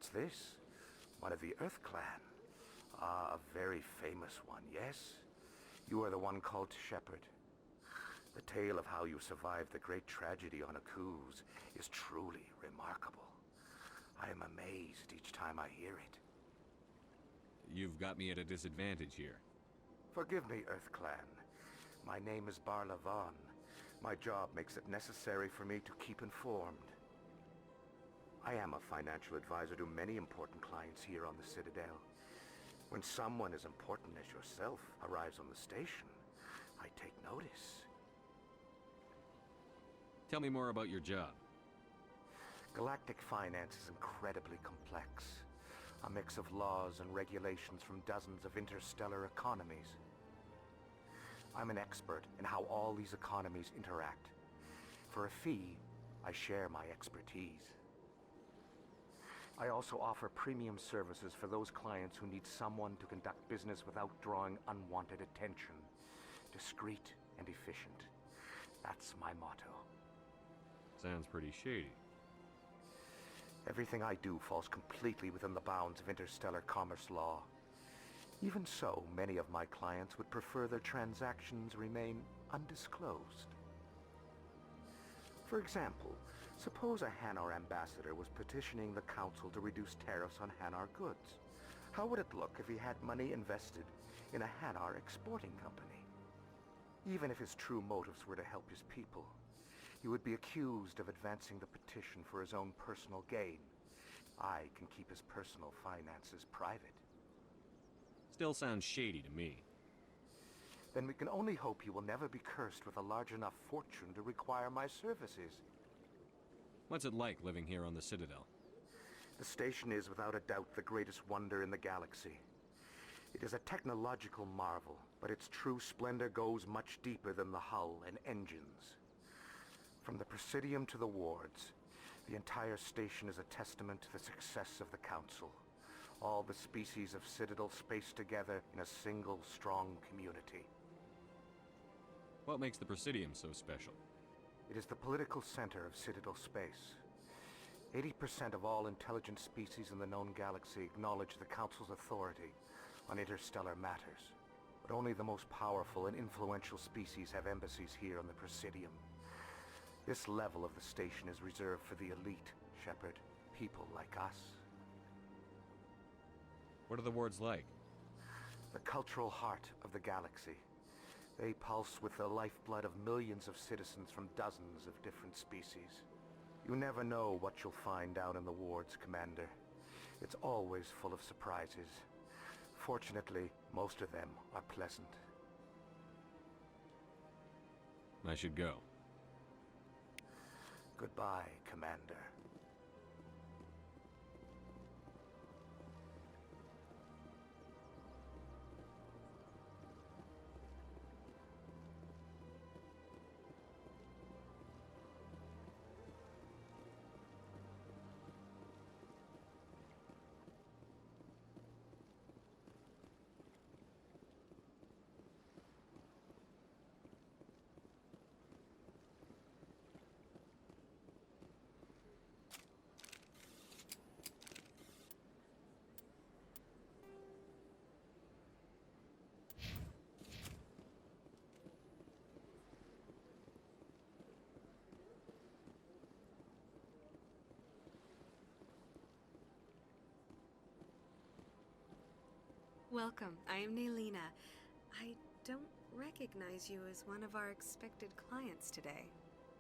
What's this? One of the Earth Clan. Ah, a very famous one, yes? You are the one called Shepard. The tale of how you survived the great tragedy on Akuz is truly remarkable. I am amazed each time I hear it. You've got me at a disadvantage here. Forgive me, Earth Clan. My name is Barla Von. My job makes it necessary for me to keep informed. I am a financial advisor to many important clients here on the Citadel. When someone as important as yourself arrives on the station, I take notice. Tell me more about your job. Galactic finance is incredibly complex. A mix of laws and regulations from dozens of interstellar economies. I'm an expert in how all these economies interact. For a fee, I share my expertise. I also offer premium services for those clients who need someone to conduct business without drawing unwanted attention. Discreet and efficient. That's my motto. Sounds pretty shady. Everything I do falls completely within the bounds of interstellar commerce law. Even so, many of my clients would prefer their transactions remain undisclosed. For example, suppose a Hanar ambassador was petitioning the Council to reduce tariffs on Hanar goods. How would it look if he had money invested in a Hanar exporting company? Even if his true motives were to help his people, he would be accused of advancing the petition for his own personal gain. I can keep his personal finances private. Still sounds shady to me. Then we can only hope you will never be cursed with a large enough fortune to require my services. What's it like living here on the Citadel? The station is without a doubt the greatest wonder in the galaxy. It is a technological marvel, but its true splendor goes much deeper than the hull and engines. From the Presidium to the wards, the entire station is a testament to the success of the Council. All the species of Citadel spaced together in a single strong community. What makes the Presidium so special? It is the political center of Citadel space. 80% of all intelligent species in the known galaxy acknowledge the Council's authority on interstellar matters. But only the most powerful and influential species have embassies here on the Presidium. This level of the station is reserved for the elite, Shepard. People like us. What are the wards like? The cultural heart of the galaxy. They pulse with the lifeblood of millions of citizens from dozens of different species. You never know what you'll find down in the wards, Commander. It's always full of surprises. Fortunately, most of them are pleasant. I should go. Goodbye, Commander. Welcome, I am Naylina. I don't recognize you as one of our expected clients today.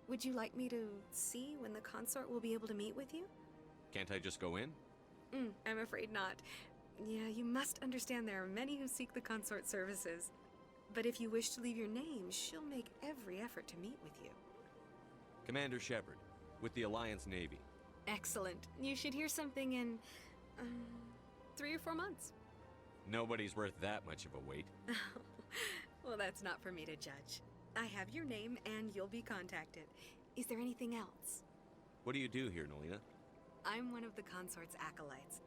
Would you like me to see when the consort will be able to meet with you? Can't I just go in? I'm afraid not. Yeah, you must understand there are many who seek the consort services. But if you wish to leave your name, she'll make every effort to meet with you. Commander Shepard, with the Alliance Navy. Excellent. You should hear something in, 3 or 4 months. Nobody's worth that much of a wait. Well, that's not for me to judge. I have your name and you'll be contacted. Is there anything else? What do you do here, Naylina? I'm one of the consort's acolytes.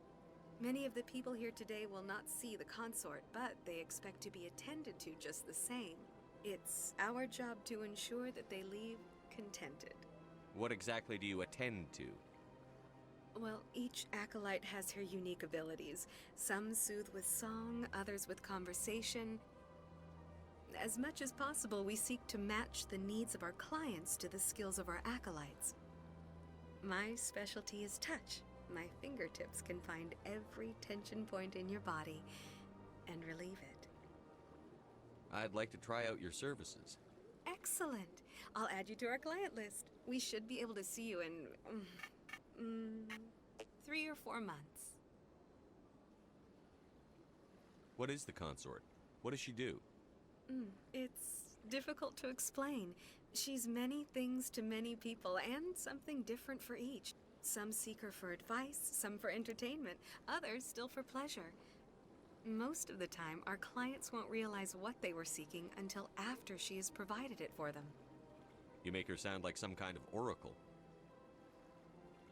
Many of the people here today will not see the consort, but they expect to be attended to just the same. It's our job to ensure that they leave contented. What exactly do you attend to? Well, each acolyte has her unique abilities. Some soothe with song, others with conversation. As much as possible, we seek to match the needs of our clients to the skills of our acolytes. My specialty is touch. My fingertips can find every tension point in your body and relieve it. I'd like to try out your services. Excellent. I'll add you to our client list. We should be able to see you in 3 or 4 months. What is the consort? What does she do? It's difficult to explain. She's many things to many people, and something different for each. Some seek her for advice, some for entertainment, others still for pleasure. Most of the time, our clients won't realize what they were seeking until after she has provided it for them. You make her sound like some kind of oracle.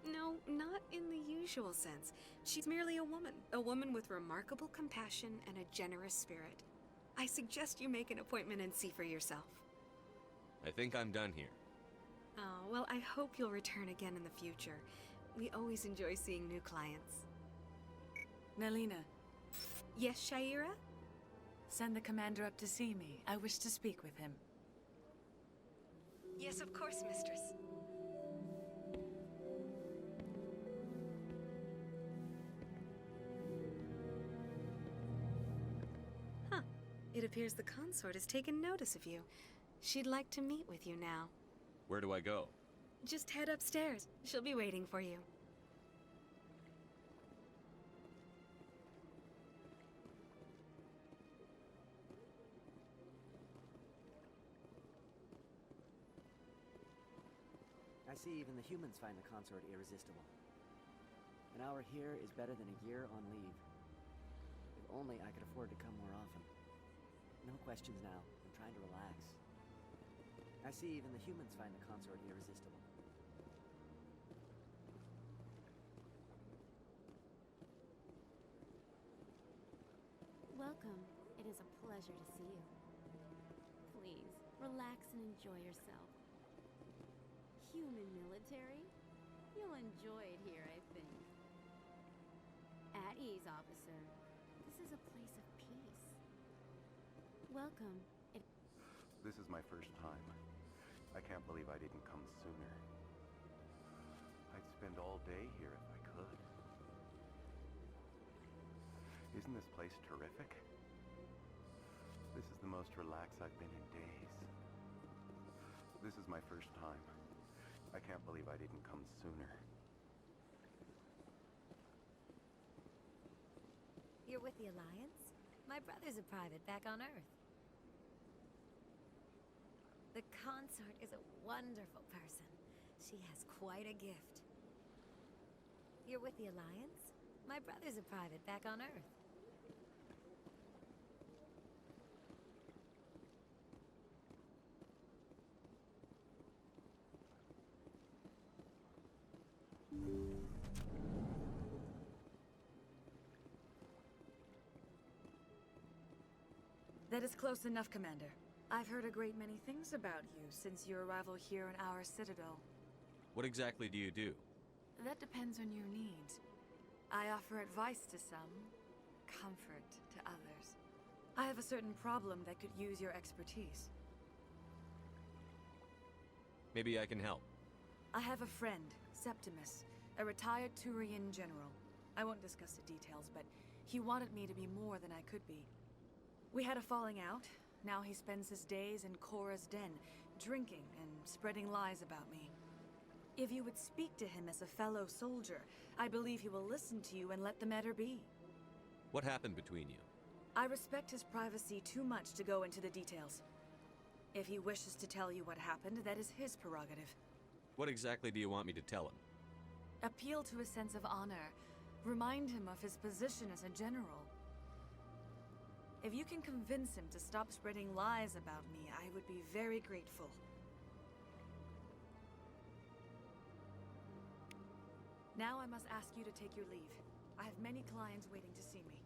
No, not in the usual sense. She's merely a woman with remarkable compassion and a generous spirit. I suggest you make an appointment and see for yourself. I think I'm done here. Oh, well, I hope you'll return again in the future. We always enjoy seeing new clients. Nelina, Yes, Shaira? send the commander up to see me. I wish to speak with him. Yes, of course, mistress. Huh. It appears the consort has taken notice of you. She'd like to meet with you now. Where do I go? Just head upstairs. She'll be waiting for you. I see even the humans find the consort irresistible. An hour here is better than a year on leave. If only I could afford to come more often. No questions now. I'm trying to relax. I see even the humans find the consort irresistible. Welcome. It is a pleasure to see you. Please, relax and enjoy yourself. Human military? You'll enjoy it here, I think. At ease, officer. This is a place of peace. Welcome. This is my first time. I can't believe I didn't come sooner. I'd spend all day here if I could. Isn't this place terrific? This is the most relaxed I've been in days. This is my first time. I can't believe I didn't come sooner. You're with the Alliance? My brother's a private back on Earth. The consort is a wonderful person. She has quite a gift. You're with the Alliance? My brother's a private back on Earth. That is close enough, Commander. I've heard a great many things about you since your arrival here in our citadel. What exactly do you do? That depends on your needs. I offer advice to some, comfort to others. I have a certain problem that could use your expertise. Maybe I can help. I have a friend, Septimus, a retired Turian general. I won't discuss the details, but he wanted me to be more than I could be. We had a falling out. Now he spends his days in Korra's den, drinking and spreading lies about me. If you would speak to him as a fellow soldier, I believe he will listen to you and let the matter be. What happened between you? I respect his privacy too much to go into the details. If he wishes to tell you what happened, that is his prerogative. What exactly do you want me to tell him? Appeal to his sense of honor. Remind him of his position as a general. If you can convince him to stop spreading lies about me, I would be very grateful. Now I must ask you to take your leave. I have many clients waiting to see me.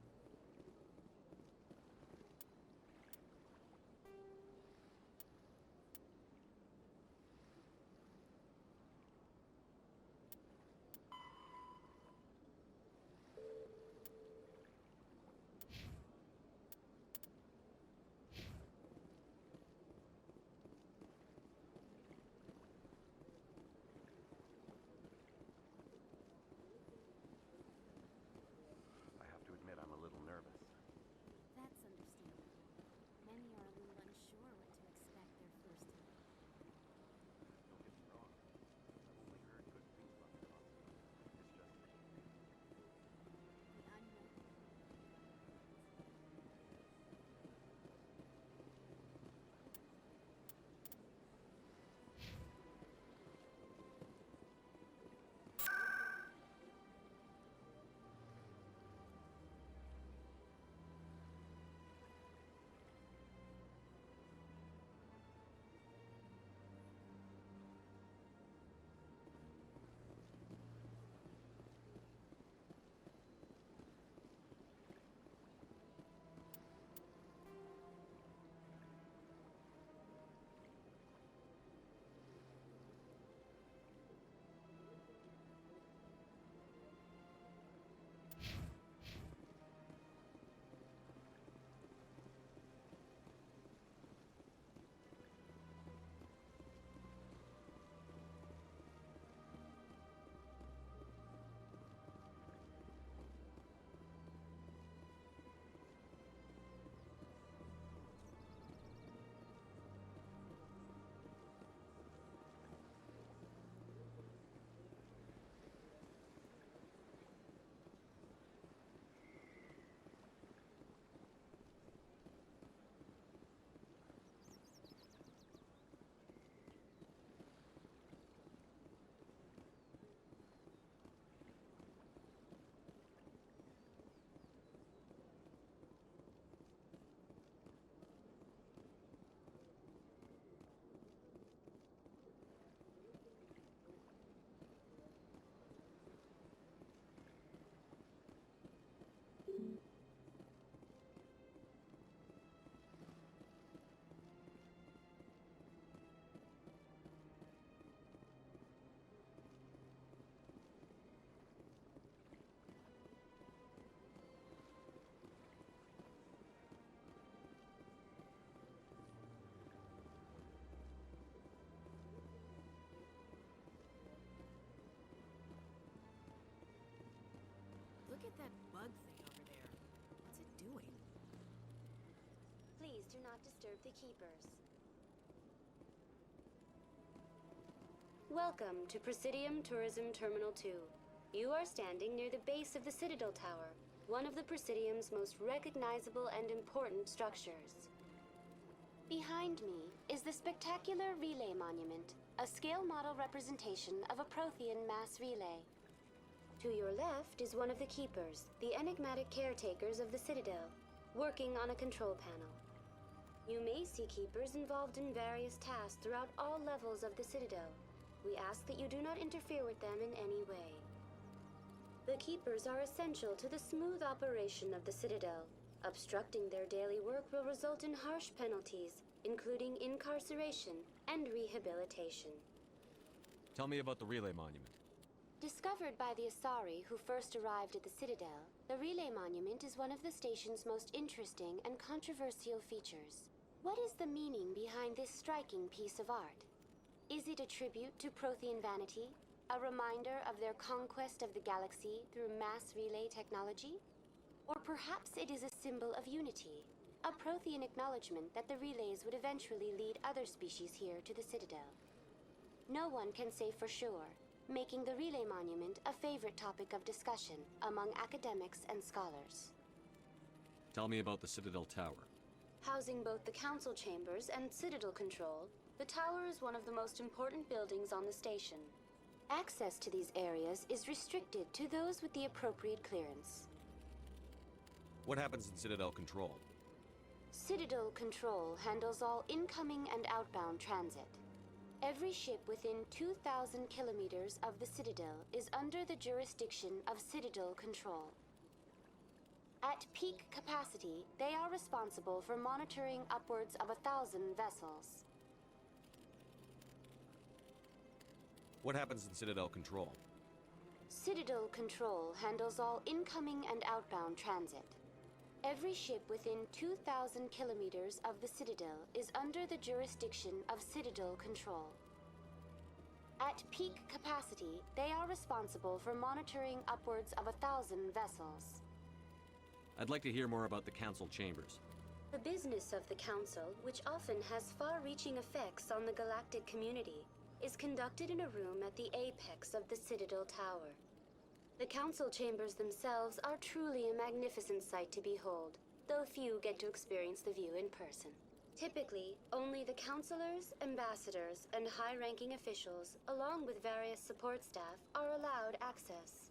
at that bug thing over there. What's it doing? Please do not disturb the keepers. Welcome to Presidium Tourism Terminal 2. You are standing near the base of the Citadel Tower, one of the Presidium's most recognizable and important structures. Behind me is the spectacular Relay Monument, a scale model representation of a Prothean mass relay. To your left is one of the Keepers, the enigmatic caretakers of the Citadel, working on a control panel. You may see Keepers involved in various tasks throughout all levels of the Citadel. We ask that you do not interfere with them in any way. The Keepers are essential to the smooth operation of the Citadel. Obstructing their daily work will result in harsh penalties, including incarceration and rehabilitation. Tell me about the Relay Monument. Discovered by the Asari who first arrived at the Citadel, the Relay Monument is one of the station's most interesting and controversial features. What is the meaning behind this striking piece of art? Is it a tribute to Prothean vanity? A reminder of their conquest of the galaxy through mass relay technology? Or perhaps it is a symbol of unity, a Prothean acknowledgement that the relays would eventually lead other species here to the Citadel. No one can say for sure, making the Relay Monument a favorite topic of discussion among academics and scholars. Tell me about the Citadel Tower. Housing both the council chambers and Citadel control, the tower is one of the most important buildings on the station. Access to these areas is restricted to those with the appropriate clearance. What happens in Citadel Control? Citadel Control handles all incoming and outbound transit. Every ship within 2,000 kilometers of the Citadel is under the jurisdiction of Citadel Control. At peak capacity, they are responsible for monitoring upwards of 1,000 vessels. What happens in Citadel Control? Citadel Control handles all incoming and outbound transit. Every ship within 2,000 kilometers of the Citadel is under the jurisdiction of Citadel Control. At peak capacity, they are responsible for monitoring upwards of 1,000 vessels. I'd like to hear more about the Council Chambers. The business of the Council, which often has far-reaching effects on the galactic community, is conducted in a room at the apex of the Citadel Tower. The council chambers themselves are truly a magnificent sight to behold, though few get to experience the view in person. Typically, only the councilors, ambassadors, and high-ranking officials, along with various support staff, are allowed access.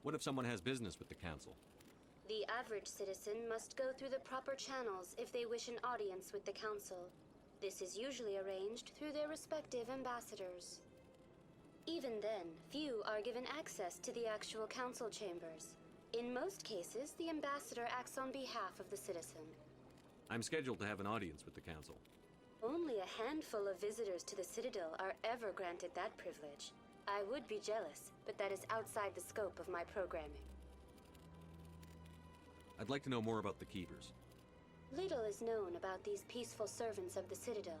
What if someone has business with the Council? The average citizen must go through the proper channels if they wish an audience with the council. This is usually arranged through their respective ambassadors. Even then, few are given access to the actual council chambers. In most cases, the ambassador acts on behalf of the citizen. I'm scheduled to have an audience with the Council. Only a handful of visitors to the Citadel are ever granted that privilege. I would be jealous, but that is outside the scope of my programming. I'd like to know more about the Keepers. Little is known about these peaceful servants of the Citadel,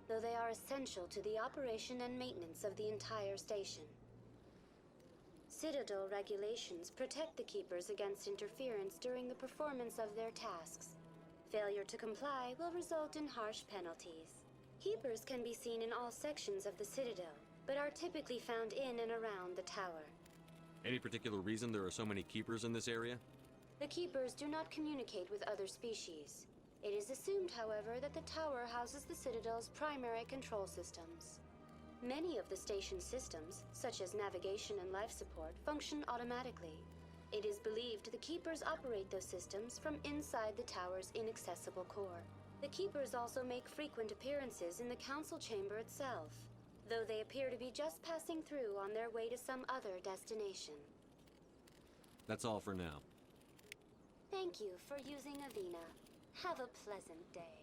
though they are essential to the operation and maintenance of the entire station. Citadel regulations protect the Keepers against interference during the performance of their tasks. Failure to comply will result in harsh penalties. Keepers can be seen in all sections of the Citadel, but are typically found in and around the tower. Any particular reason there are so many Keepers in this area? The Keepers do not communicate with other species. It is assumed, however, that the tower houses the Citadel's primary control systems. Many of the station's systems, such as navigation and life support, function automatically. It is believed the Keepers operate those systems from inside the tower's inaccessible core. The Keepers also make frequent appearances in the council chamber itself, though they appear to be just passing through on their way to some other destination. That's all for now. Thank you for using Avina. Have a pleasant day.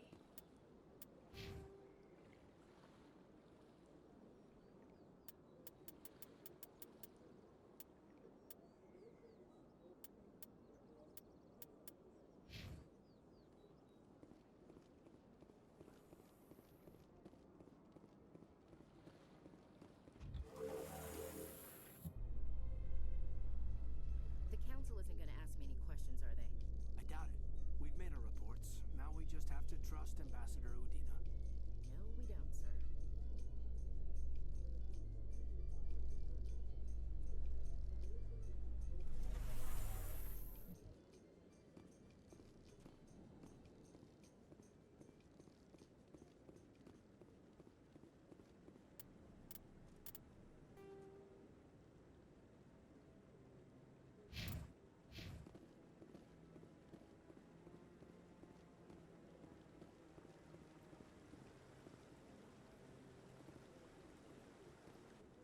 isn't gonna ask me any questions, are they? I doubt it. We've made our reports. Now we just have to trust Ambassador Udina. No, we don't, sir.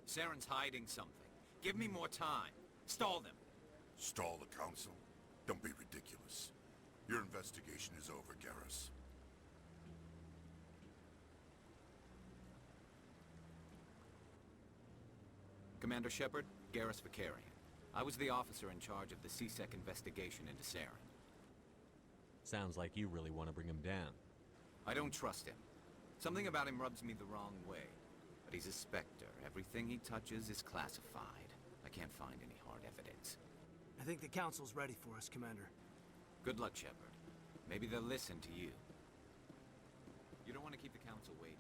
Saren's hiding something. Give me more time. Stall them. Stall the council? Don't be ridiculous. Your investigation is over, Garrus. Commander Shepard, Garrus Vakarian. I was the officer in charge of the C-Sec investigation into Saren. Sounds like you really want to bring him down. I don't trust him. Something about him rubs me the wrong way. But he's a Spectre. Everything he touches is classified. I can't find any hard evidence. I think the council's ready for us, Commander. Good luck, Shepard. Maybe they'll listen to you. You don't want to keep the council waiting.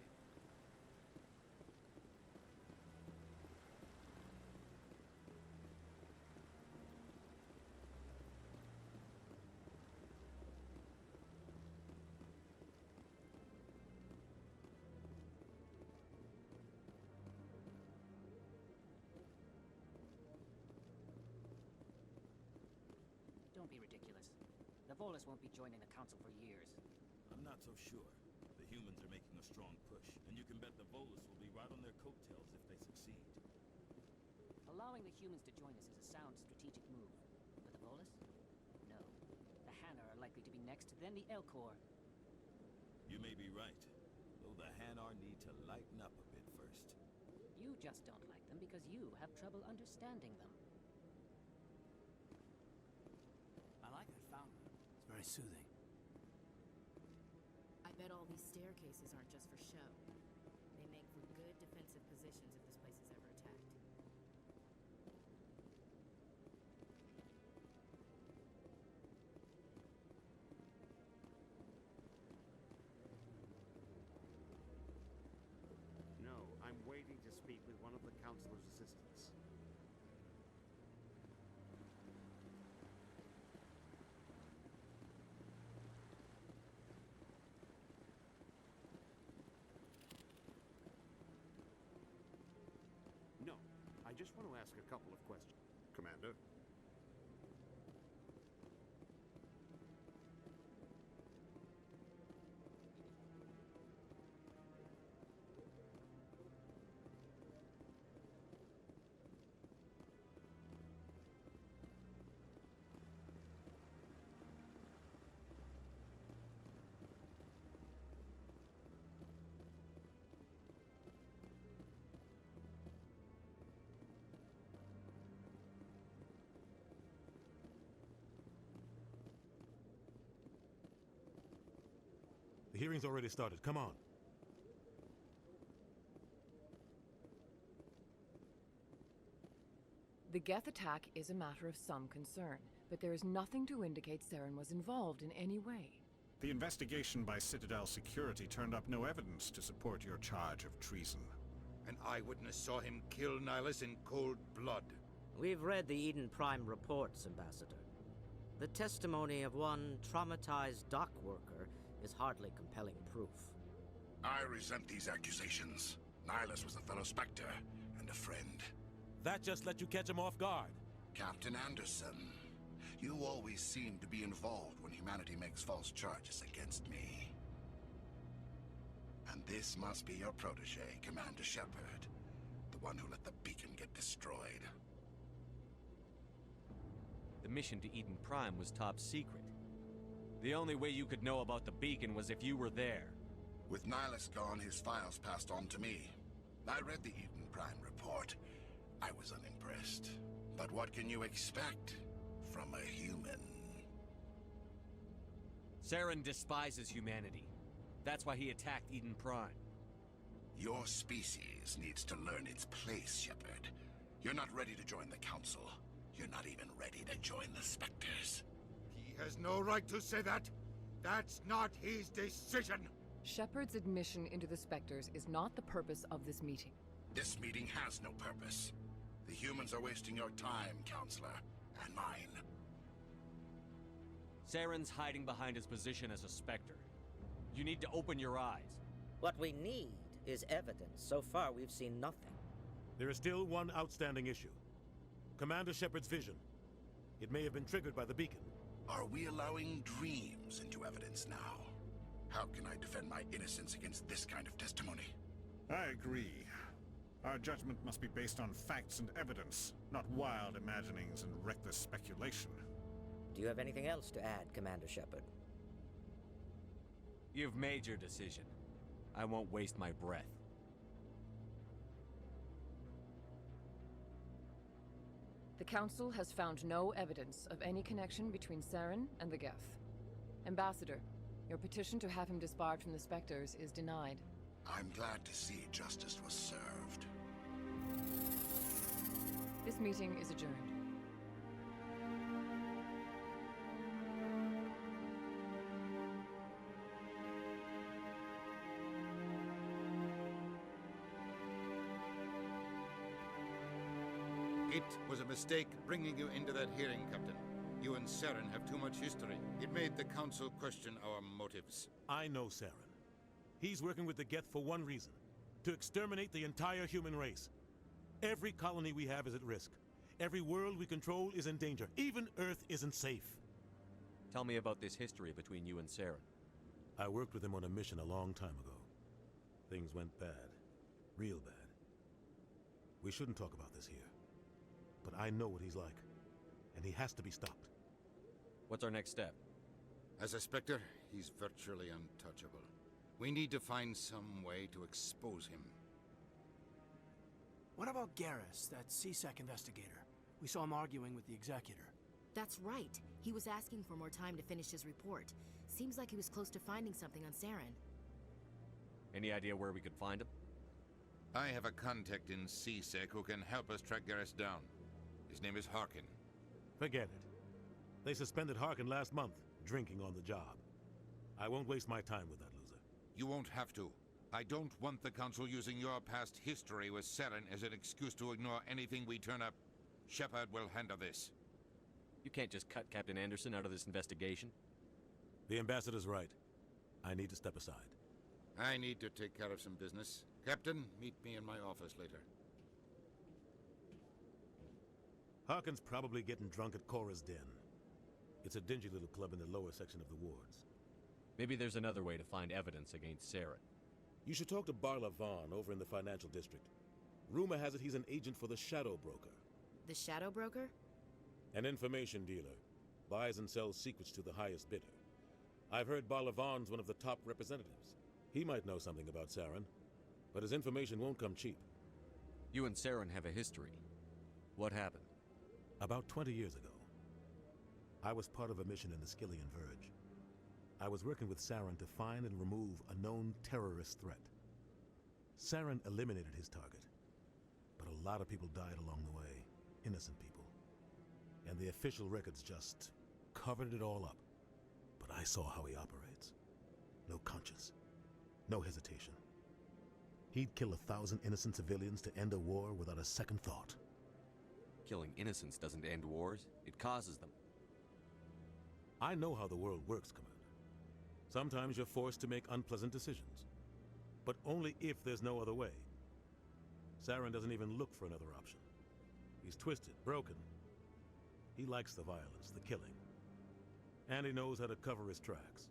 Don't be ridiculous. The Volus won't be joining the council for years. I'm not so sure. The humans are making a strong push, and you can bet the Volus will be right on their coattails if they succeed. Allowing the humans to join us is a sound strategic move. But the Volus? No. The Hanar are likely to be next, then the Elcor. You may be right, though the Hanar need to lighten up a bit first. You just don't like them because you have trouble understanding them. I like that fountain. It's very soothing. I bet all these staircases aren't just for show. They make for good defensive positions if this place is ever attacked. No, I'm waiting to speak with one of the Councilor's assistants. No, I just want to ask a couple of questions. Commander? The hearing's already started. Come on. The Geth attack is a matter of some concern, but there is nothing to indicate Saren was involved in any way. The investigation by Citadel Security turned up no evidence to support your charge of treason. An eyewitness saw him kill Nihilus in cold blood. We've read the Eden Prime reports, Ambassador. The testimony of one traumatized dock worker is hardly compelling proof. I resent these accusations. Nihilus was a fellow Spectre and a friend. That just let you catch him off guard. Captain Anderson, you always seem to be involved when humanity makes false charges against me. And this must be your protege, Commander Shepard. The one who let the beacon get destroyed. The mission to Eden Prime was top secret. The only way you could know about the beacon was if you were there. With Nihilus gone, his files passed on to me. I read the Eden Prime report. I was unimpressed. But what can you expect from a human? Saren despises humanity. That's why he attacked Eden Prime. Your species needs to learn its place, Shepard. You're not ready to join the Council. You're not even ready to join the Spectres. He has no right to say that. That's not his decision. Shepard's admission into the Spectres is not the purpose of this meeting. This meeting has no purpose. The humans are wasting your time, Counselor, and mine. Saren's hiding behind his position as a Spectre. You need to open your eyes. What we need is evidence. So far, we've seen nothing. There is still one outstanding issue. Commander Shepard's vision. It may have been triggered by the beacon. Are we allowing dreams into evidence now? How can I defend my innocence against this kind of testimony? I agree. Our judgment must be based on facts and evidence, not wild imaginings and reckless speculation. Do you have anything else to add, Commander Shepard? You've made your decision. I won't waste my breath. The Council has found no evidence of any connection between Saren and the Geth. Ambassador, your petition to have him disbarred from the Spectres is denied. I'm glad to see justice was served. This meeting is adjourned. It was a mistake bringing you into that hearing, Captain. You and Saren have too much history. It made the Council question our motives. I know Saren. He's working with the Geth for one reason. To exterminate the entire human race. Every colony we have is at risk. Every world we control is in danger. Even Earth isn't safe. Tell me about this history between you and Saren. I worked with him on a mission a long time ago. Things went bad. Real bad. We shouldn't talk about this here. But I know what he's like. And he has to be stopped. What's our next step? As a Spectre, he's virtually untouchable. We need to find some way to expose him. What about Garrus, that C-Sec investigator? We saw him arguing with the Executor. That's right. He was asking for more time to finish his report. Seems like he was close to finding something on Saren. Any idea where we could find him? I have a contact in C-Sec who can help us track Garrus down. His name is Harkin. Forget it. They suspended Harkin last month, drinking on the job. I won't waste my time with that loser. You won't have to. I don't want the Council using your past history with Saren as an excuse to ignore anything we turn up. Shepard will handle this. You can't just cut Captain Anderson out of this investigation. The Ambassador's right. I need to step aside. I need to take care of some business. Captain, meet me in my office later. Harkin's probably getting drunk at Cora's Den. It's a dingy little club in the lower section of the wards. Maybe there's another way to find evidence against Saren. You should talk to Barla Vaughn over in the financial district. Rumor has it he's an agent for the Shadow Broker. The Shadow Broker? An information dealer. Buys and sells secrets to the highest bidder. I've heard Barla Vaughn's one of the top representatives. He might know something about Saren, but his information won't come cheap. You and Saren have a history. What happened? About 20 years ago, I was part of a mission in the Skillian Verge. I was working with Saren to find and remove a known terrorist threat. Saren eliminated his target, but a lot of people died along the way, innocent people. And the official records just covered it all up. But I saw how he operates. No conscience, no hesitation. He'd kill 1,000 innocent civilians to end a war without a second thought. Killing innocents doesn't end wars, it causes them. I know how the world works, Commander. Sometimes you're forced to make unpleasant decisions. But only if there's no other way. Saren doesn't even look for another option. He's twisted, broken. He likes the violence, the killing. And he knows how to cover his tracks.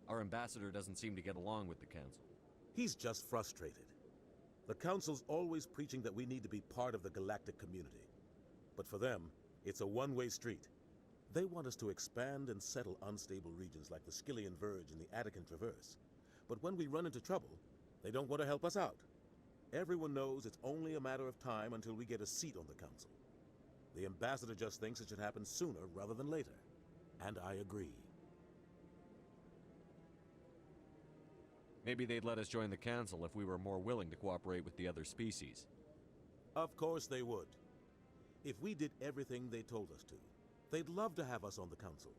Our ambassador doesn't seem to get along with the Council. He's just frustrated. The Council's always preaching that we need to be part of the galactic community. But for them, it's a one-way street. They want us to expand and settle unstable regions like the Skillian Verge and the Attican Traverse. But when we run into trouble, they don't want to help us out. Everyone knows it's only a matter of time until we get a seat on the Council. The Ambassador just thinks it should happen sooner rather than later. And I agree. Maybe they'd let us join the Council if we were more willing to cooperate with the other species. Of course they would. If we did everything they told us to, they'd love to have us on the council.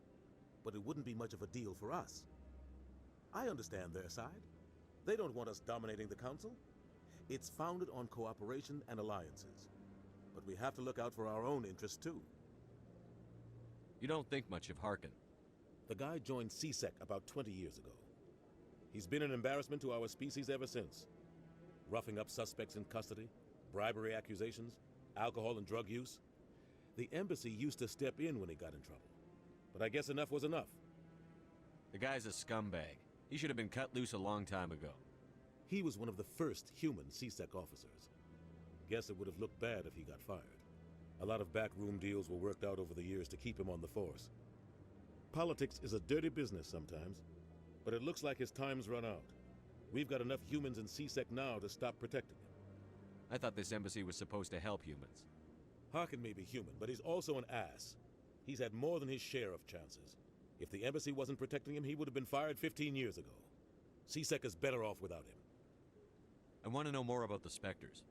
But it wouldn't be much of a deal for us. I understand their side. They don't want us dominating the council. It's founded on cooperation and alliances. But we have to look out for our own interests too. You don't think much of Harkin. The guy joined CSEC about 20 years ago. He's been an embarrassment to our species ever since. Roughing up suspects in custody, bribery accusations, alcohol and drug use. The embassy used to step in when he got in trouble. But I guess enough was enough. The guy's a scumbag. He should have been cut loose a long time ago. He was one of the first human CSEC officers. Guess it would have looked bad if he got fired. A lot of backroom deals were worked out over the years to keep him on the force. Politics is a dirty business sometimes, but it looks like his time's run out. We've got enough humans in CSEC now to stop protecting him. I thought this embassy was supposed to help humans. Harkin may be human, but he's also an ass. He's had more than his share of chances. If the embassy wasn't protecting him, he would have been fired 15 years ago. CSEC is better off without him. I want to know more about the Spectres.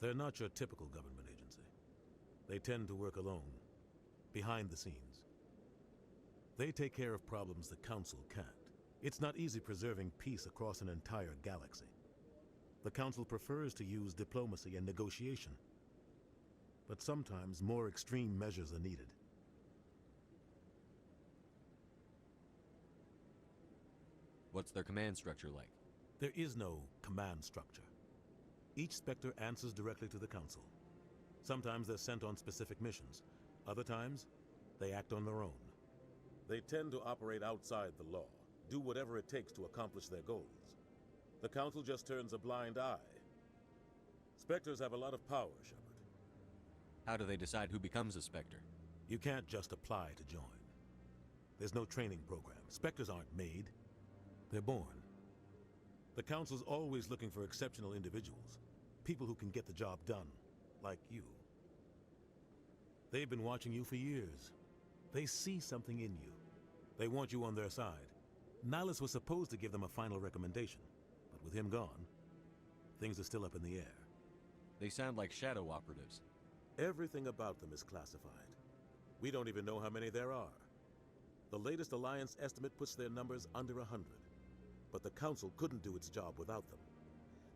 They're not your typical government agency. They tend to work alone, behind the scenes. They take care of problems the Council can't. It's not easy preserving peace across an entire galaxy. The Council prefers to use diplomacy and negotiation. But sometimes more extreme measures are needed. What's their command structure like? There is no command structure. Each Spectre answers directly to the Council. Sometimes they're sent on specific missions. Other times, they act on their own. They tend to operate outside the law, do whatever it takes to accomplish their goals. The Council just turns a blind eye. Spectres have a lot of power, Shepard. How do they decide who becomes a Spectre? You can't just apply to join. There's no training program. Spectres aren't made. They're born. The Council's always looking for exceptional individuals. People who can get the job done, like you. They've been watching you for years. They see something in you. They want you on their side. Nihilus was supposed to give them a final recommendation, but with him gone, things are still up in the air. They sound like shadow operatives. Everything about them is classified. We don't even know how many there are. The latest Alliance estimate puts their numbers under 100. But the Council couldn't do its job without them.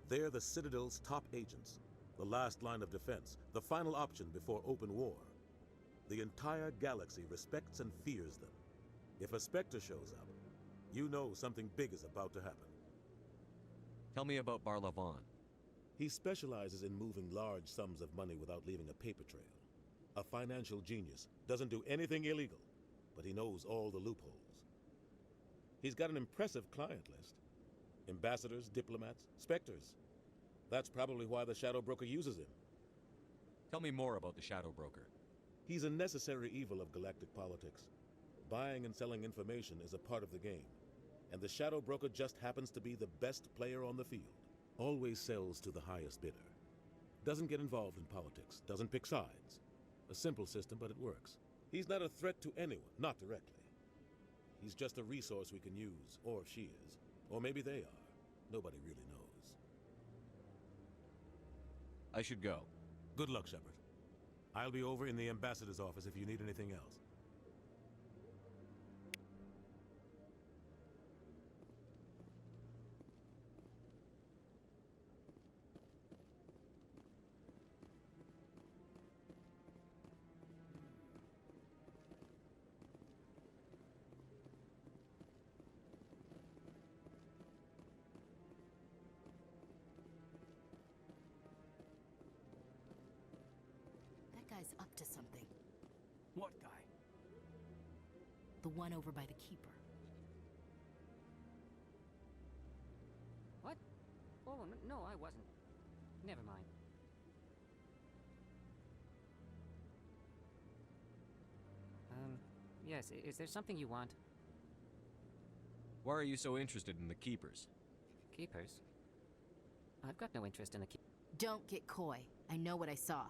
They're the Citadel's top agents, the last line of defense, the final option before open war. The entire galaxy respects and fears them. If a Spectre shows up, you know something big is about to happen. Tell me about Barlavon. He specializes in moving large sums of money without leaving a paper trail. A financial genius, doesn't do anything illegal, but he knows all the loopholes. He's got an impressive client list. Ambassadors, diplomats, Spectres. That's probably why the Shadow Broker uses him. Tell me more about the Shadow Broker. He's a necessary evil of galactic politics. Buying and selling information is a part of the game. And the Shadow Broker just happens to be the best player on the field. Always sells to the highest bidder. Doesn't get involved in politics, doesn't pick sides. A simple system, but it works. He's not a threat to anyone, not directly. He's just a resource we can use, or she is. Or maybe they are. Nobody really knows. I should go. Good luck, Shepard. I'll be over in the Ambassador's office if you need anything else. Guy's up to something. What guy? The one over by the Keeper. What? Oh, no, I wasn't. Never mind. Yes, is there something you want? Why are you so interested in the Keepers? Keepers? I've got no interest in the Keepers. Don't get coy. I know what I saw.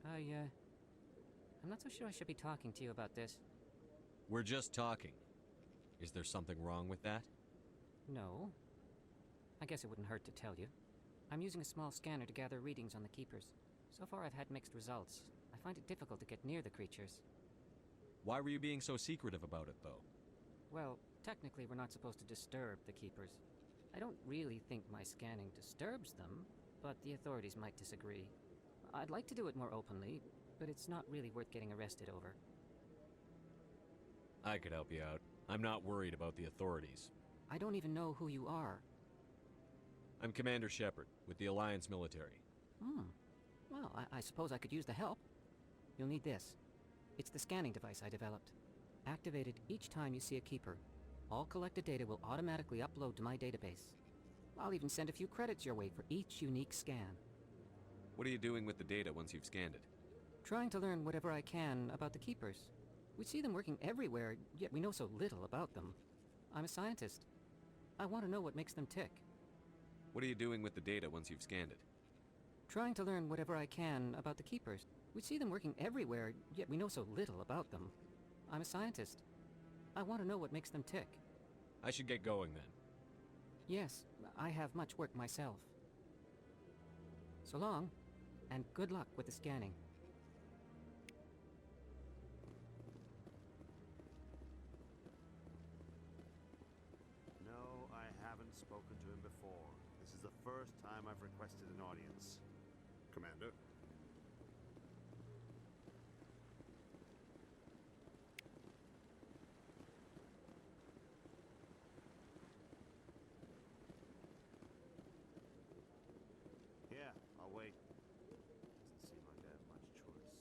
I'm not so sure I should be talking to you about this. We're just talking. Is there something wrong with that? No. I guess it wouldn't hurt to tell you. I'm using a small scanner to gather readings on the Keepers. So far I've had mixed results. I find it difficult to get near the creatures. Why were you being so secretive about it, though? Well, technically we're not supposed to disturb the Keepers. I don't really think my scanning disturbs them, but the authorities might disagree. I'd like to do it more openly, but it's not really worth getting arrested over. I could help you out. I'm not worried about the authorities. I don't even know who you are. I'm Commander Shepard, with the Alliance military. Well, I suppose I could use the help. You'll need this. It's the scanning device I developed. Activated each time you see a Keeper. All collected data will automatically upload to my database. I'll even send a few credits your way for each unique scan. What are you doing with the data once you've scanned it? Trying to learn whatever I can about the Keepers. We see them working everywhere, yet we know so little about them. I'm a scientist. I want to know what makes them tick. What are you doing with the data once you've scanned it? Trying to learn whatever I can about the Keepers. We see them working everywhere, yet we know so little about them. I'm a scientist. I want to know what makes them tick. I should get going then. Yes, I have much work myself. So long, and good luck with the scanning. No, I haven't spoken to him before. This is the first time I've requested an audience. Commander? Yeah, I'll wait. Doesn't seem like I have much choice.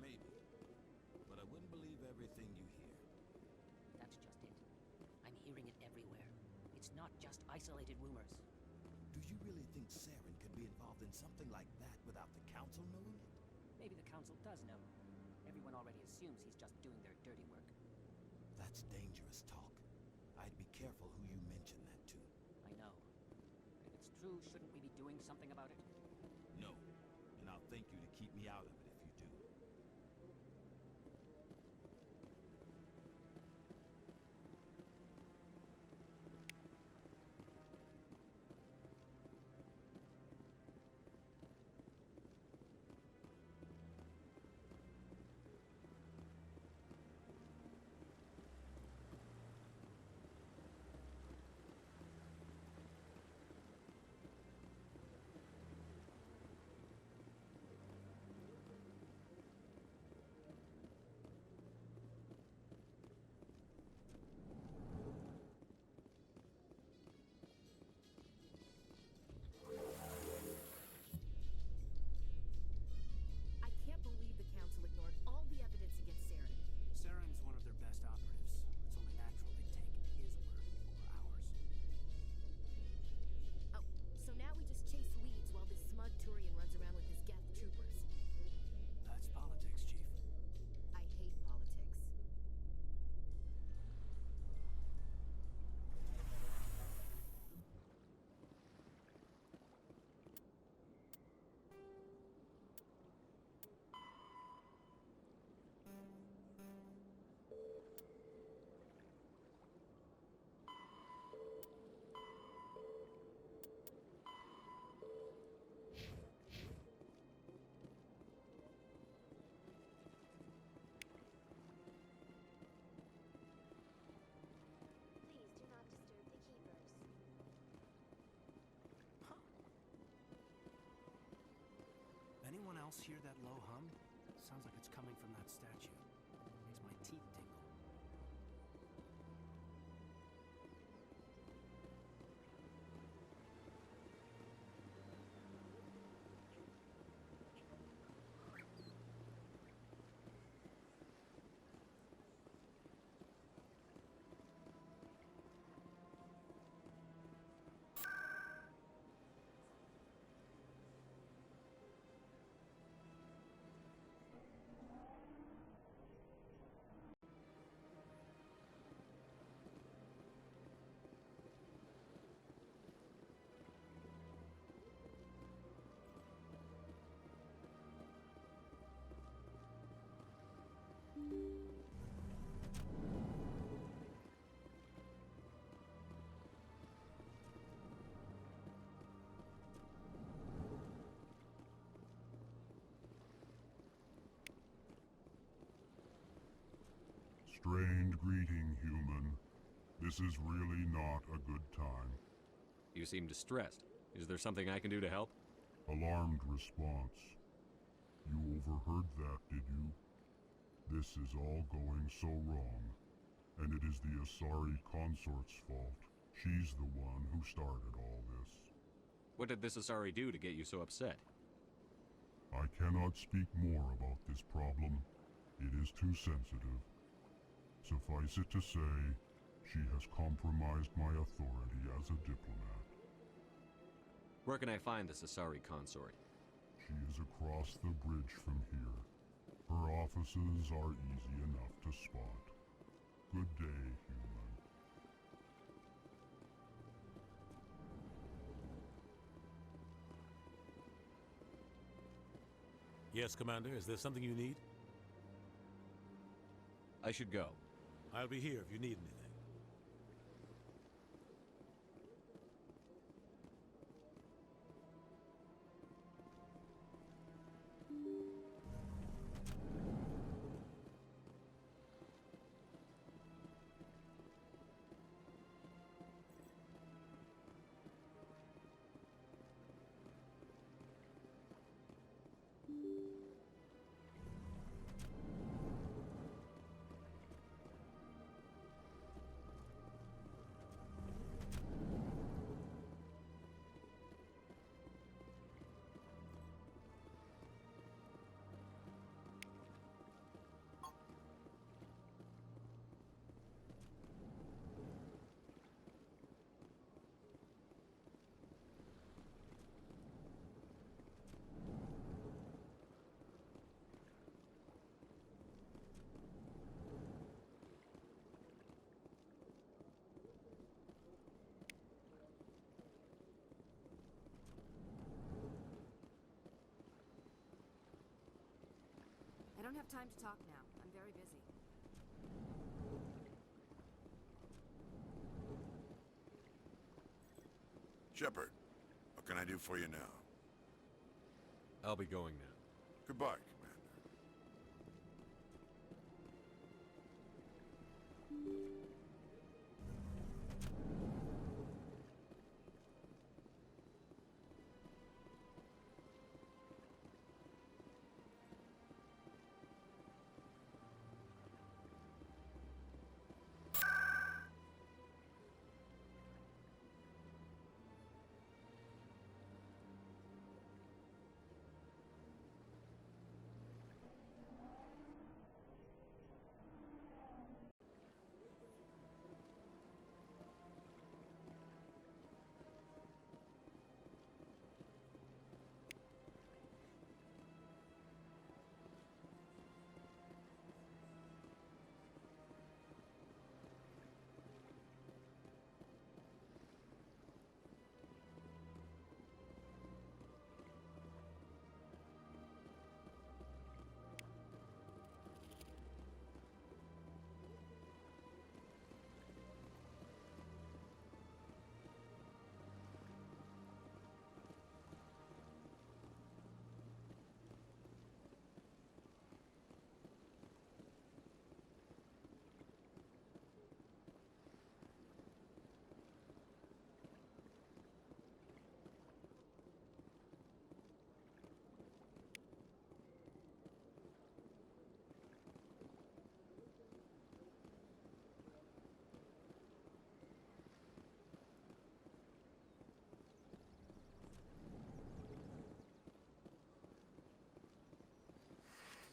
Maybe. But I wouldn't believe everything you hear. That's just it. I'm hearing it everywhere. It's not just isolated rumors. Do you really think Saren could be involved in something like that without the Council knowing it? Maybe the Council does know. Everyone already assumes he's just doing their dirty work. That's dangerous talk. I'd be careful who you mention that to. I know. But if it's true, shouldn't we be doing something about it? No. And I'll thank you to keep me out of it if you do. I can't believe the Council ignored all the evidence against Saren. Saren's one of their best operatives. It's only natural they take his word over ours. Oh, so now we just chase weeds while this smug Turian runs around with his Geth troopers. That's politics, Chief. I hate politics. Please do not disturb the Keepers. Anyone else hear that low hum? Sounds like it's coming from that statue. Makes my teeth tingle. Strained greeting, human. This is really not a good time. You seem distressed. Is there something I can do to help? Alarmed response. You overheard that, did you? This is all going so wrong, and it is the Asari consort's fault. She's the one who started all this. What did this Asari do to get you so upset? I cannot speak more about this problem. It is too sensitive. Suffice it to say, she has compromised my authority as a diplomat. Where can I find this Asari consort? She is across the bridge from here. Her offices are easy enough to spot. Good day, human. Yes, Commander. Is there something you need? I should go. I'll be here if you need anything. I don't have time to talk now. I'm very busy. Shepard, what can I do for you now? I'll be going now. Goodbye, Commander.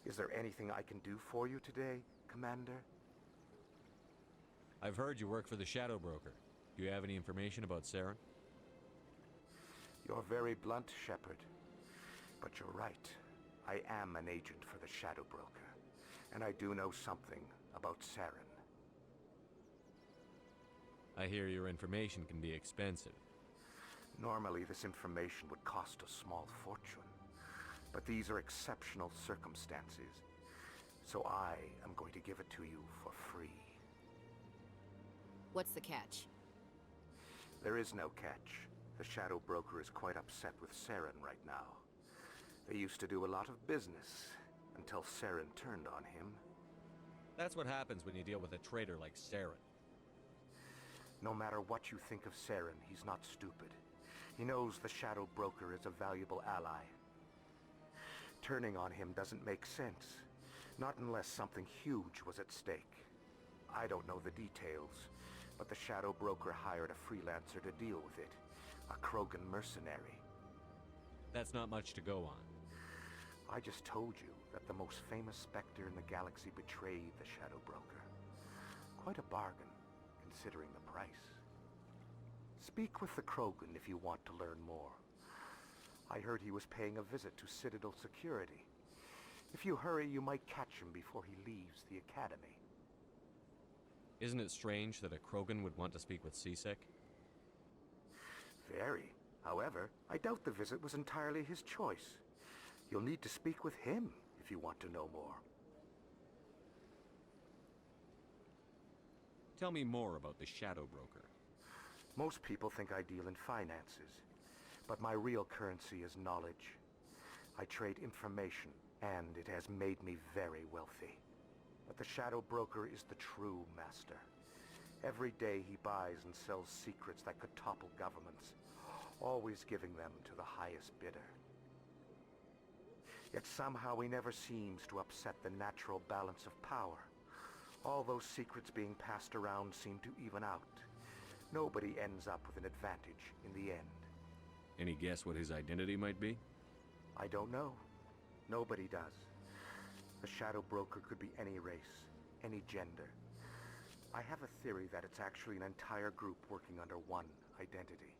Is there anything I can do for you today, Commander? I've heard you work for the Shadow Broker. Do you have any information about Saren? You're very blunt, Shepard. But you're right. I am an agent for the Shadow Broker. And I do know something about Saren. I hear your information can be expensive. Normally, this information would cost a small fortune. But these are exceptional circumstances. So I am going to give it to you for free. What's the catch? There is no catch. The Shadow Broker is quite upset with Saren right now. They used to do a lot of business, until Saren turned on him. That's what happens when you deal with a traitor like Saren. No matter what you think of Saren, he's not stupid. He knows the Shadow Broker is a valuable ally. Turning on him doesn't make sense. Not unless something huge was at stake. I don't know the details, but the Shadow Broker hired a freelancer to deal with it. A Krogan mercenary. That's not much to go on. I just told you that the most famous Spectre in the galaxy betrayed the Shadow Broker. Quite a bargain, considering the price. Speak with the Krogan if you want to learn more. I heard he was paying a visit to Citadel security. If you hurry, you might catch him before he leaves the Academy. Isn't it strange that a Krogan would want to speak with C-Sec? Very. However, I doubt the visit was entirely his choice. You'll need to speak with him if you want to know more. Tell me more about the Shadow Broker. Most people think I deal in finances, but my real currency is knowledge. I trade information, and it has made me very wealthy. But the Shadow Broker is the true master. Every day he buys and sells secrets that could topple governments, always giving them to the highest bidder. Yet somehow he never seems to upset the natural balance of power. All those secrets being passed around seem to even out. Nobody ends up with an advantage in the end. Any guess what his identity might be? I don't know. Nobody does. The Shadow Broker could be any race, any gender. I have a theory that it's actually an entire group working under one identity.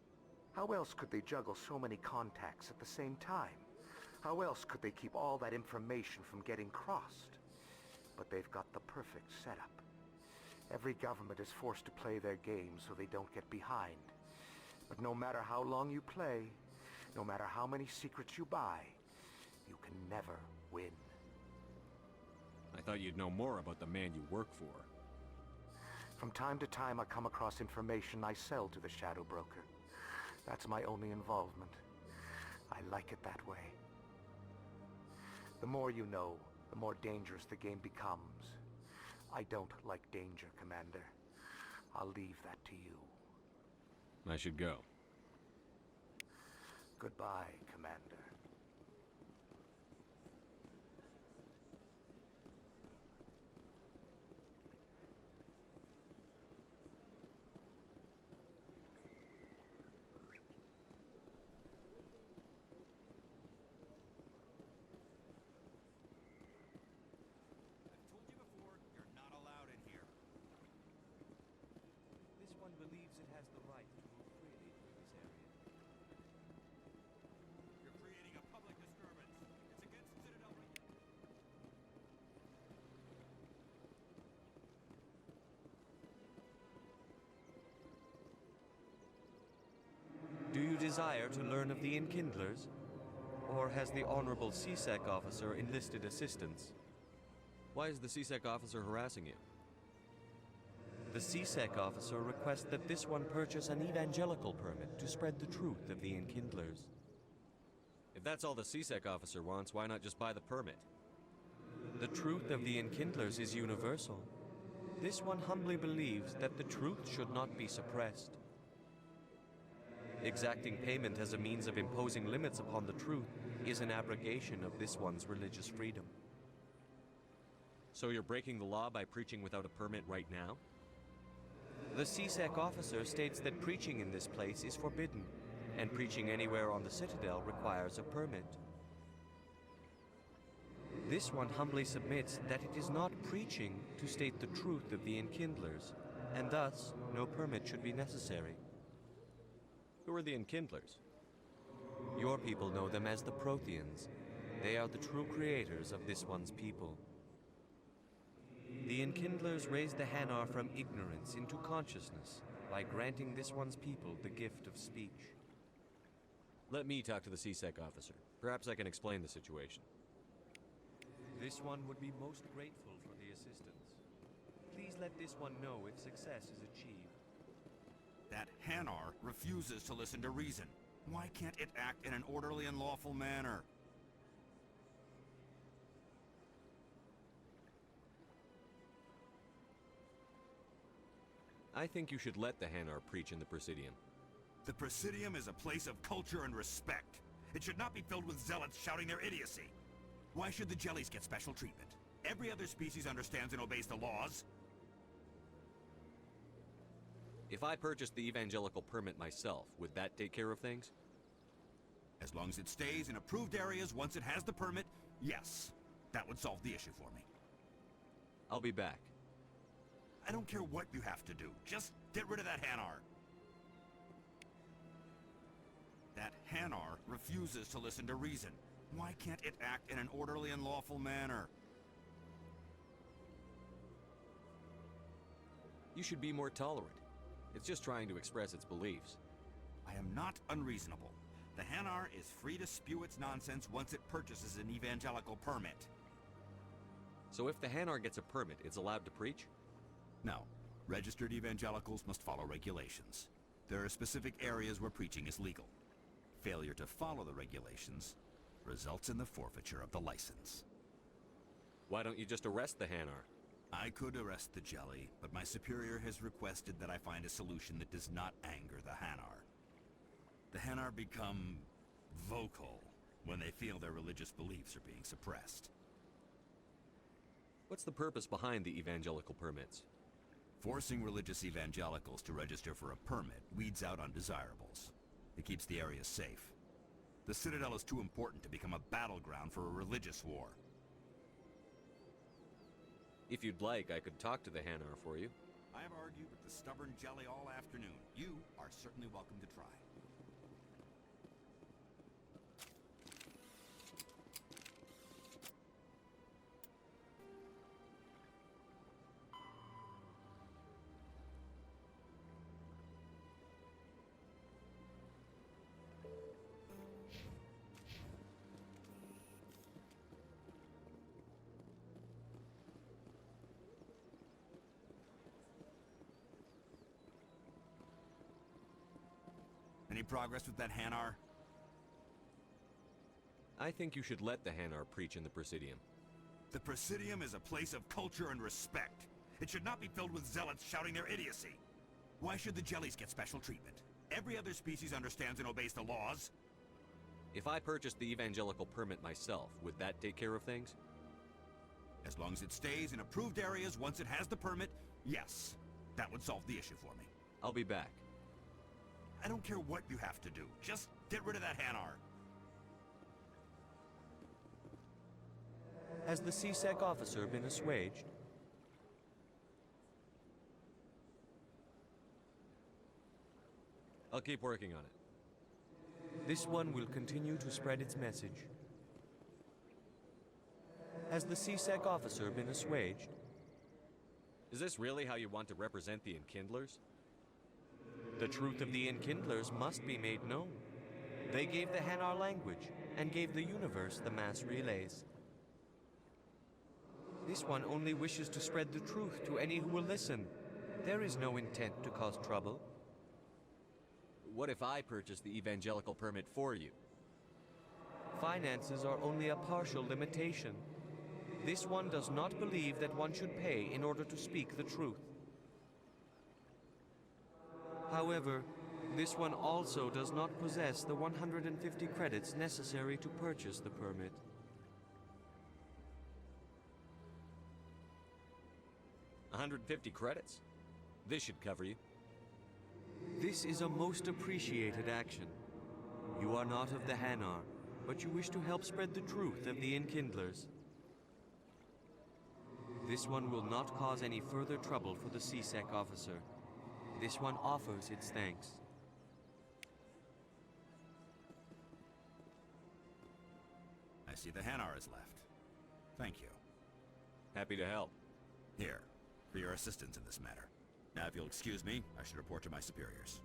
How else could they juggle so many contacts at the same time? How else could they keep all that information from getting crossed? But they've got the perfect setup. Every government is forced to play their game so they don't get behind. But no matter how long you play, no matter how many secrets you buy, you can never win. I thought you'd know more about the man you work for. From time to time, I come across information I sell to the Shadow Broker. That's my only involvement. I like it that way. The more you know, the more dangerous the game becomes. I don't like danger, Commander. I'll leave that to you. I should go. Goodbye, Commander. Believes it has the right to move freely through this area. You're creating a public disturbance. It's against Citadel. Do you desire to learn of the Enkindlers? Or has the Honorable C-Sec officer enlisted assistance? Why is the C-Sec officer harassing you? The C-Sec officer requests that this one purchase an evangelical permit to spread the truth of the Enkindlers. If that's all the C-Sec officer wants, why not just buy the permit? The truth of the Enkindlers is universal. This one humbly believes that the truth should not be suppressed. Exacting payment as a means of imposing limits upon the truth is an abrogation of this one's religious freedom. So you're breaking the law by preaching without a permit right now? The C-Sec officer states that preaching in this place is forbidden, and preaching anywhere on the Citadel requires a permit. This one humbly submits that it is not preaching to state the truth of the Enkindlers, and thus no permit should be necessary. Who are the Enkindlers? Your people know them as the Protheans. They are the true creators of this one's people. The Enkindlers raised the Hanar from ignorance into consciousness by granting this one's people the gift of speech. Let me talk to the C-Sec officer. Perhaps I can explain the situation. This one would be most grateful for the assistance. Please let this one know if success is achieved. That Hanar refuses to listen to reason. Why can't it act in an orderly and lawful manner? I think you should let the Hanar preach in the Presidium. The Presidium is a place of culture and respect. It should not be filled with zealots shouting their idiocy. Why should the jellies get special treatment? Every other species understands and obeys the laws. If I purchased the evangelical permit myself, would that take care of things? As long as it stays in approved areas once it has the permit, yes. That would solve the issue for me. I'll be back. I don't care what you have to do. Just get rid of that Hanar. That Hanar refuses to listen to reason. Why can't it act in an orderly and lawful manner? You should be more tolerant. It's just trying to express its beliefs. I am not unreasonable. The Hanar is free to spew its nonsense once it purchases an evangelical permit. So if the Hanar gets a permit, it's allowed to preach? No. Registered evangelicals must follow regulations. There are specific areas where preaching is legal. Failure to follow the regulations results in the forfeiture of the license. Why don't you just arrest the Hanar? I could arrest the jelly, but my superior has requested that I find a solution that does not anger the Hanar. The Hanar become vocal when they feel their religious beliefs are being suppressed. What's the purpose behind the evangelical permits? Forcing religious evangelicals to register for a permit weeds out undesirables. It keeps the area safe. The Citadel is too important to become a battleground for a religious war. If you'd like, I could talk to the Hanar for you. I have argued with the stubborn jelly all afternoon. You are certainly welcome to try. Any progress with that Hanar? I think you should let the Hanar preach in the Presidium. The Presidium is a place of culture and respect. It should not be filled with zealots shouting their idiocy. Why should the jellies get special treatment? Every other species understands and obeys the laws. If I purchased the evangelical permit myself, would that take care of things? As long as it stays in approved areas once it has the permit, yes. That would solve the issue for me. I'll be back. I don't care what you have to do. Just get rid of that Hanar. Has the CSEC officer been assuaged? I'll keep working on it. This one will continue to spread its message. Has the CSEC officer been assuaged? Is this really how you want to represent the Enkindlers? The truth of the Enkindlers must be made known. They gave the Hanar language, and gave the universe the mass relays. This one only wishes to spread the truth to any who will listen. There is no intent to cause trouble. What if I purchase the evangelical permit for you? Finances are only a partial limitation. This one does not believe that one should pay in order to speak the truth. However, this one also does not possess the 150 credits necessary to purchase the permit. $150 credits? This should cover you. This is a most appreciated action. You are not of the Hanar, but you wish to help spread the truth of the Enkindlers. This one will not cause any further trouble for the CSEC officer. This one offers its thanks. I see the Hanar is left. Thank you. Happy to help. Here, for your assistance in this matter. Now, if you'll excuse me, I should report to my superiors.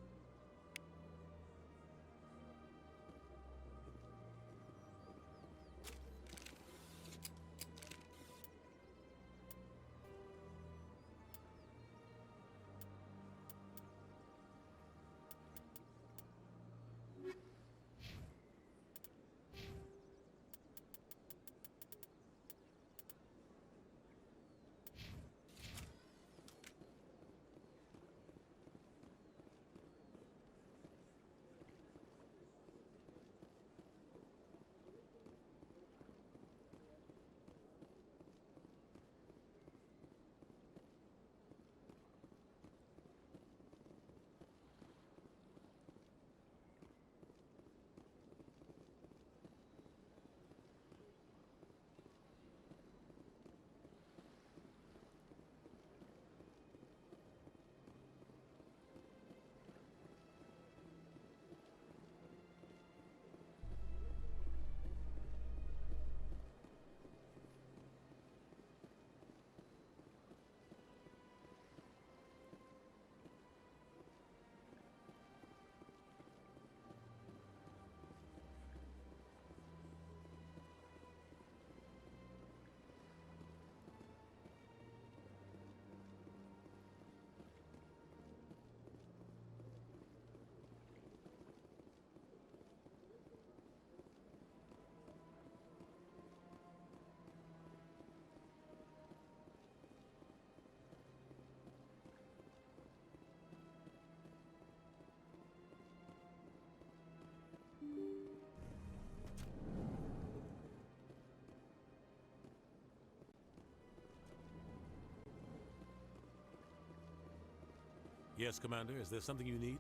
Yes, Commander. Is there something you need?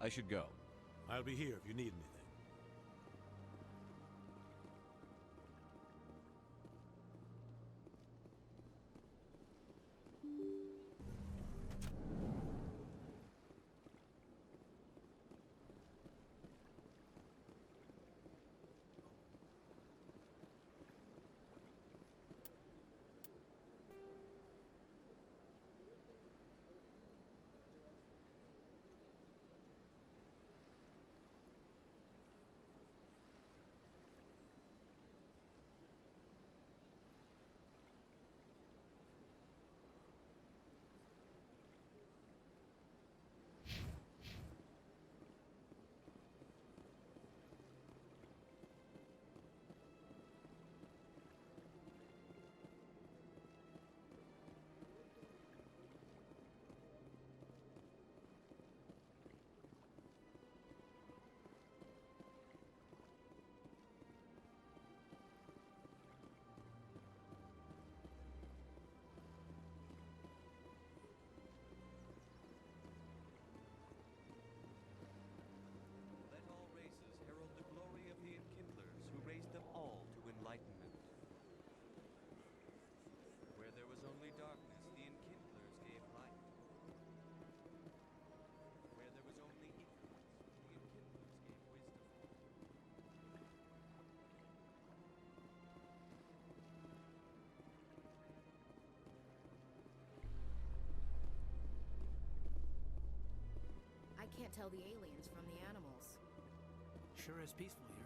I should go. I'll be here if you need anything. Let all races herald the glory of the Enkindlers, who raised them all to enlightenment. Where there was only darkness, the Enkindlers gave light. Where there was only ignorance, the Enkindlers gave wisdom. I can't tell the aliens from the animals. Sure is peaceful here.